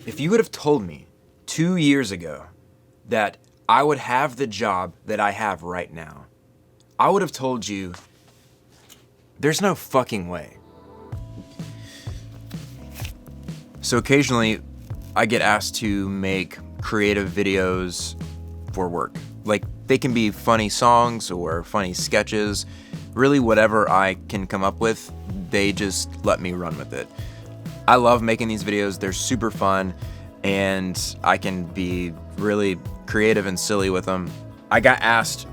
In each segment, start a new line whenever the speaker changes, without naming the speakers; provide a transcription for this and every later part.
If you would have told me 2 years ago that I would have the job that I have right now, I would have told you there's no fucking way. So occasionally I get asked to make creative videos for work. Like, they can be funny songs or funny sketches, really whatever I can come up with, they just let me run with it. I love making these videos, they're super fun, and I can be really creative and silly with them. I got asked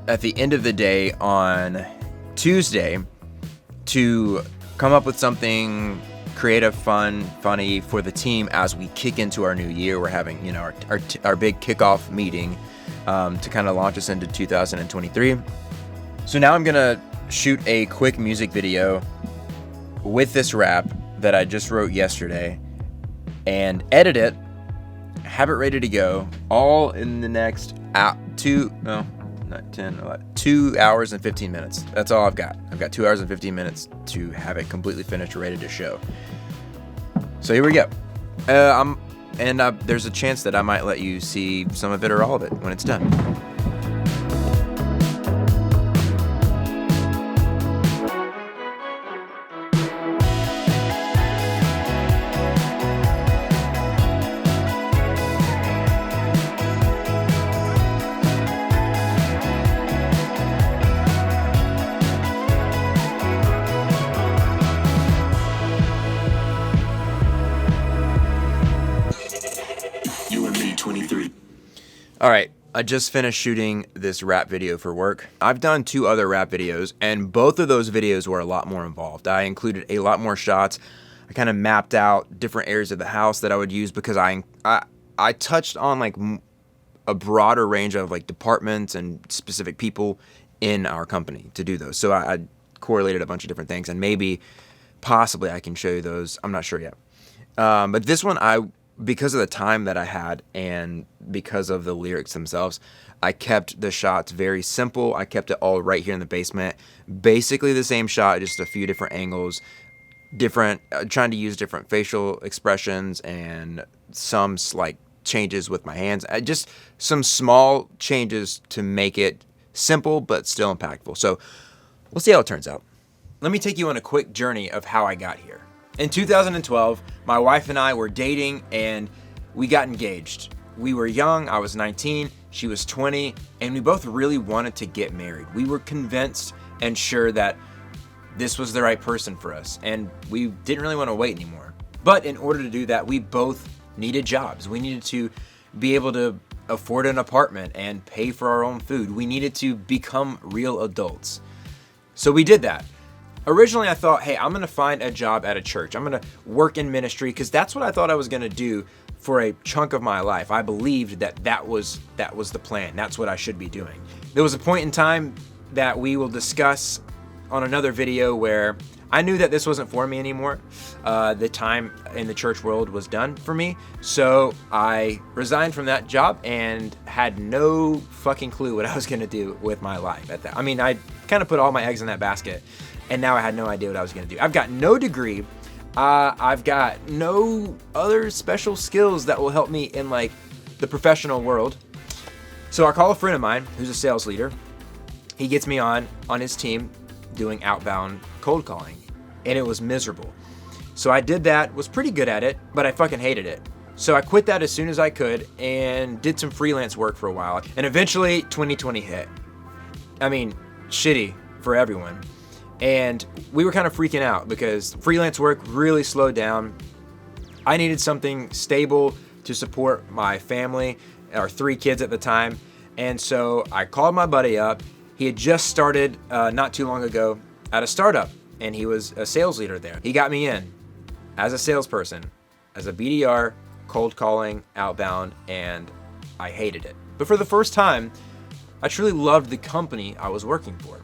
at the end of the day on Tuesday to come up with something creative, fun, funny for the team as we kick into our new year. We're having, our big kickoff meeting to kind of launch us into 2023. So now I'm gonna shoot a quick music video with this rap that I just wrote yesterday and edit it, have it ready to go, all in the next 2 hours and 15 minutes. That's all I've got. I've got 2 hours and 15 minutes to have it completely finished, ready to show. So here we go. There's a chance that I might let you see some of it or all of it when it's done. All right, I just finished shooting this rap video for work. I've done 2 other rap videos, and both of those videos were a lot more involved. I included a lot more shots. I kind of mapped out different areas of the house that I would use because I touched on like a broader range of like departments and specific people in our company to do those. So I correlated a bunch of different things, and possibly I can show you those. I'm not sure yet. But this one, because of the time that I had and because of the lyrics themselves, I kept the shots very simple. I kept it all right here in the basement. Basically the same shot, just a few different angles, trying to use different facial expressions and some slight changes with my hands. Just some small changes to make it simple but still impactful. So we'll see how it turns out. Let me take you on a quick journey of how I got here. In 2012, my wife and I were dating and we got engaged. We were young, I was 19, she was 20, and we both really wanted to get married. We were convinced and sure that this was the right person for us, and we didn't really want to wait anymore. But in order to do that, we both needed jobs. We needed to be able to afford an apartment and pay for our own food. We needed to become real adults. So we did that. Originally, I thought, hey, I'm going to find a job at a church. I'm going to work in ministry because that's what I thought I was going to do for a chunk of my life. I believed that was the plan. That's what I should be doing. There was a point in time that we will discuss on another video where I knew that this wasn't for me anymore. The time in the church world was done for me. So I resigned from that job and had no fucking clue what I was going to do with my life at that. I mean, I kind of put all my eggs in that basket. And now I had no idea what I was going to do. I've got no degree. I've got no other special skills that will help me in like the professional world. So I call a friend of mine who's a sales leader. He gets me on his team doing outbound cold calling, and it was miserable. So I did that, was pretty good at it, but I fucking hated it. So I quit that as soon as I could and did some freelance work for a while. And eventually 2020 hit. I mean, shitty for everyone. And we were kind of freaking out because freelance work really slowed down. I needed something stable to support my family, our 3 kids at the time. And so I called my buddy up. He had just started not too long ago at a startup, and he was a sales leader there. He got me in as a salesperson, as a BDR, cold calling, outbound, and I hated it. But for the first time, I truly loved the company I was working for.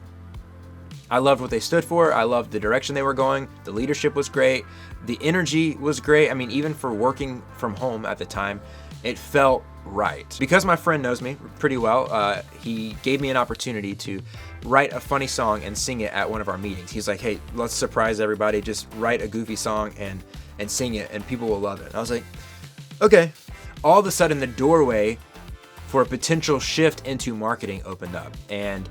I loved what they stood for. I loved the direction they were going. The leadership was great. The energy was great. I mean, even for working from home at the time, It felt right. Because my friend knows me pretty well, he gave me an opportunity to write a funny song and sing it at one of our meetings. He's like, hey, let's surprise everybody. Just write a goofy song and sing it, and people will love it. And I was like, okay. All of a sudden, the doorway for a potential shift into marketing opened up, and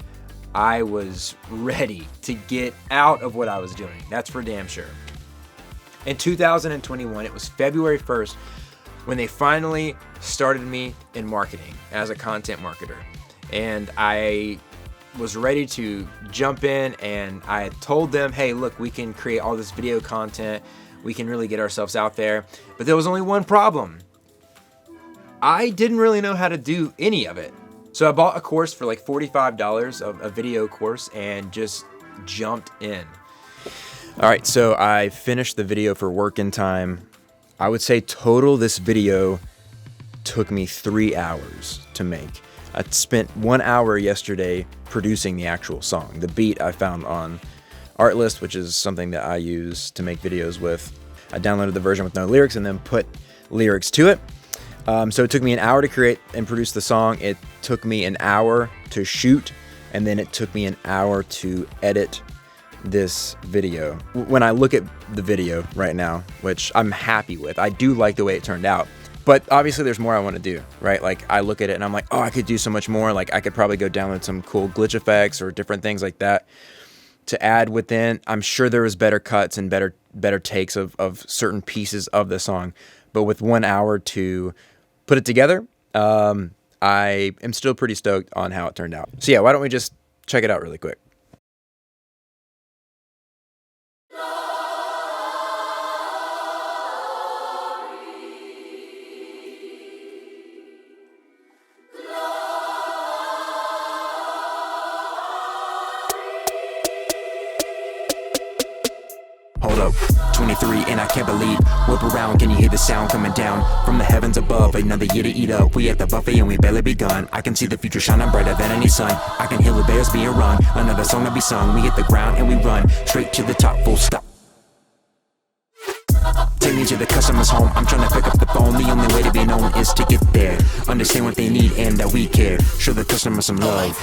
I was ready to get out of what I was doing. That's for damn sure. In 2021, it was February 1st, when they finally started me in marketing as a content marketer. And I was ready to jump in, and I had told them, hey, look, we can create all this video content. We can really get ourselves out there. But there was only one problem. I didn't really know how to do any of it. So I bought a course for like $45, a video course, and just jumped in. All right, so I finished the video for work in time. I would say total this video took me 3 hours to make. I spent 1 hour yesterday producing the actual song. The beat I found on Artlist, which is something that I use to make videos with. I downloaded the version with no lyrics and then put lyrics to it. So it took me an hour to create and produce the song. It took me an hour to shoot, and then it took me an hour to edit this video. When I look at the video right now, which I'm happy with, I do like the way it turned out, but obviously there's more I want to do, right? Like I look at it and I'm like, oh, I could do so much more. Like I could probably go download some cool glitch effects or different things like that to add within. I'm sure there was better cuts and better takes of certain pieces of the song, but with 1 hour to put it together, I am still pretty stoked on how it turned out. So yeah, why don't we just check it out really quick?
Hold up, 23 and I can't believe. Whip around, can you hear the sound coming down from the heavens above? Another year to eat up. We at the buffet and we barely begun. I can see the future shining brighter than any sun. I can hear the bells being rung. Another song to be sung. We hit the ground and we run straight to the top, full stop. Take me to the customer's home. I'm trying to pick up the phone. The only way to be known is to get there. Understand what they need and that we care. Show the customer some love.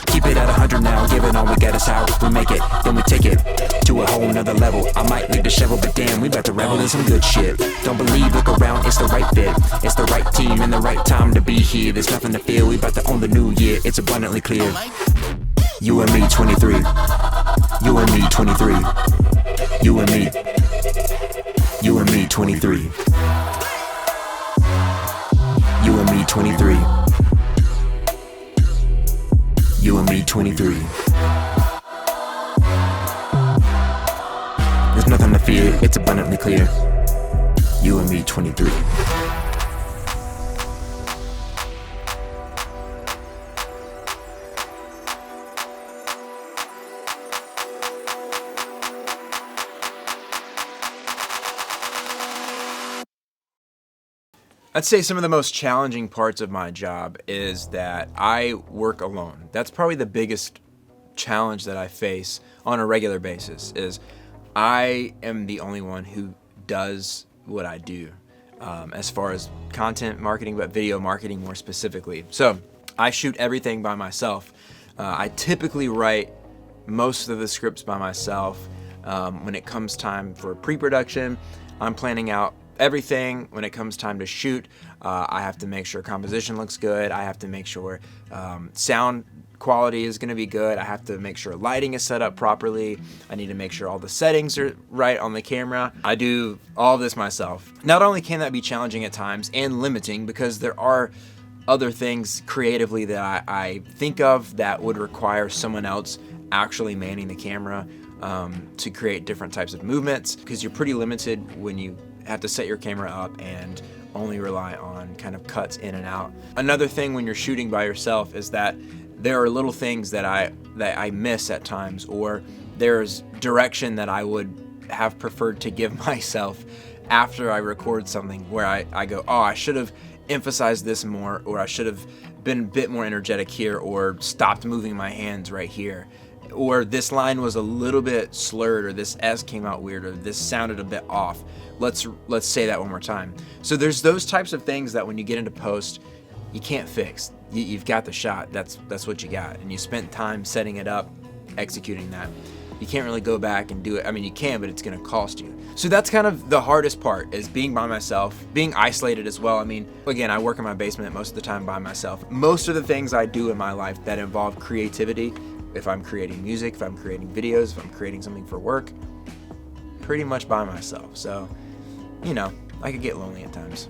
Keep it at 100 now, give it all we got is how we make it, then we take it to a whole nother level. I might leave the shovel, but damn, we about to revel in some good shit. Don't believe, look around, it's the right fit. It's the right team and the right time to be here. There's nothing to fear, we about to own the new year. It's abundantly clear. You and me, 23. You and me, 23. You and me. You and me, 23. You and me, 23. You and me, 23. There's nothing to fear, it's abundantly clear. You and me, 23.
I'd say some of the most challenging parts of my job is that I work alone. That's probably the biggest challenge that I face on a regular basis, is I am the only one who does what I do as far as content marketing, but video marketing more specifically. So I shoot everything by myself. I typically write most of the scripts by myself. When it comes time for pre-production, I'm planning out everything. When it comes time to shoot, I have to make sure composition looks good. I have to make sure sound quality is going to be good. I have to make sure lighting is set up properly. I need to make sure all the settings are right on the camera. I do all of this myself. Not only can that be challenging at times and limiting, because there are other things creatively that I think of that would require someone else actually manning the camera to create different types of movements, because you're pretty limited when you have to set your camera up and only rely on kind of cuts in and out. Another thing when you're shooting by yourself is that there are little things that I miss at times, or there's direction that I would have preferred to give myself after I record something, where I go, oh, I should have emphasized this more, or I should have been a bit more energetic here, or stopped moving my hands right here. or this line was a little bit slurred, or this S came out weird, or this sounded a bit off. Let's say that one more time. So there's those types of things that when you get into post, you can't fix. You've got the shot. That's what you got, and you spent time setting it up, executing that. You can't really go back and do it. I mean, you can, but it's gonna cost you. So that's kind of the hardest part, is being by myself, being isolated as well. I mean, again, I work in my basement most of the time by myself. Most of the things I do in my life that involve creativity, if I'm creating music, if I'm creating videos, if I'm creating something for work, pretty much by myself. So, you know, I could get lonely at times.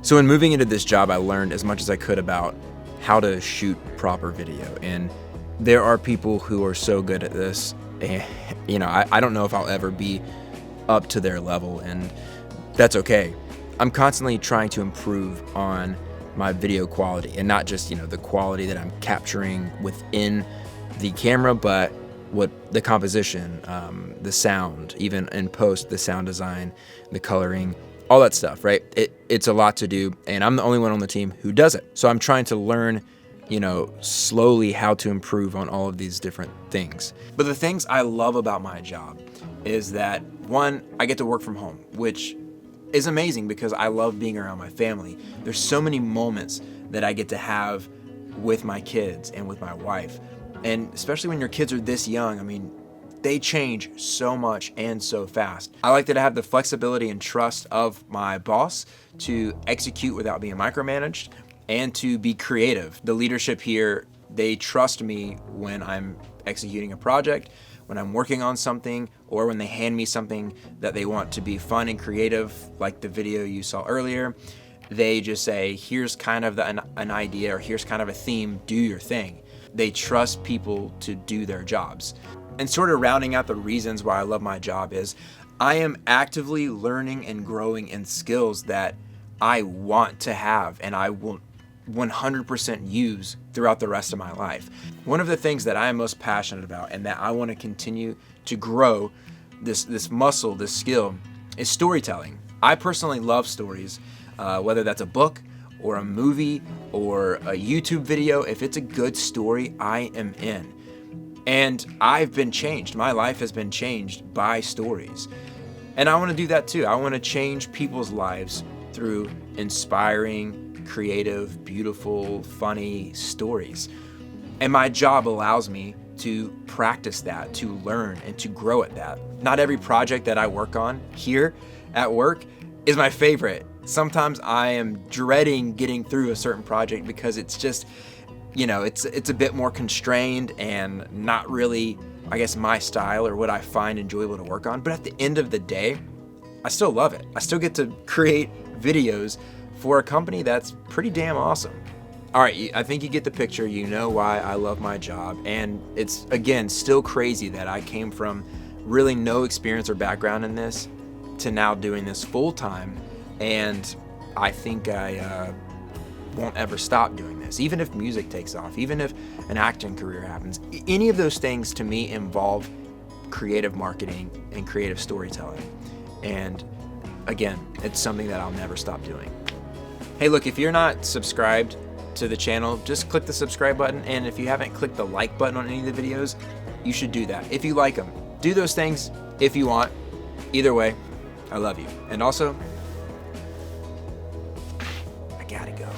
So in moving into this job, I learned as much as I could about how to shoot proper video. And there are people who are so good at this, and you know, I don't know if I'll ever be up to their level, and that's okay. I'm constantly trying to improve on my video quality, and not just, you know, the quality that I'm capturing within the camera, but what the composition, the sound, even in post, the sound design, the coloring, all that stuff, right? It's a lot to do, and I'm the only one on the team who does it. So I'm trying to learn, you know, slowly how to improve on all of these different things. But the things I love about my job is that, one, I get to work from home, which is amazing because I love being around my family. There's so many moments that I get to have with my kids and with my wife. And especially when your kids are this young, I mean, they change so much and so fast. I like that I have the flexibility and trust of my boss to execute without being micromanaged, and to be creative. The leadership here, they trust me when I'm executing a project, when I'm working on something, or when they hand me something that they want to be fun and creative, like the video you saw earlier. They just say, here's kind of an idea, or here's kind of a theme, do your thing. They trust people to do their jobs. And sort of rounding out the reasons why I love my job is I am actively learning and growing in skills that I want to have, and I will 100% use throughout the rest of my life. One of the things that I am most passionate about, and that I want to continue to grow this muscle, this skill, is storytelling. I personally love stories, whether that's a book or a movie or a YouTube video. If it's a good story, I am in. And I've been changed. My life has been changed by stories. And I want to do that too. I want to change people's lives through inspiring, creative, beautiful, funny stories. And my job allows me to practice that, to learn, and to grow at that. Not every project that I work on here at work is my favorite. Sometimes I am dreading getting through a certain project because it's just, you know, it's a bit more constrained and not really, I guess, my style or what I find enjoyable to work on. But at the end of the day, I still love it. I still get to create videos for a company that's pretty damn awesome. All right, I think you get the picture. You know why I love my job. And it's, again, still crazy that I came from really no experience or background in this to now doing this full time. And I think I won't ever stop doing this. Even if music takes off, even if an acting career happens, any of those things to me involve creative marketing and creative storytelling. And again, it's something that I'll never stop doing. Hey, look, if you're not subscribed to the channel, just click the subscribe button. And if you haven't clicked the like button on any of the videos, you should do that. If you like them, do those things if you want. Either way, I love you. And also, I gotta go.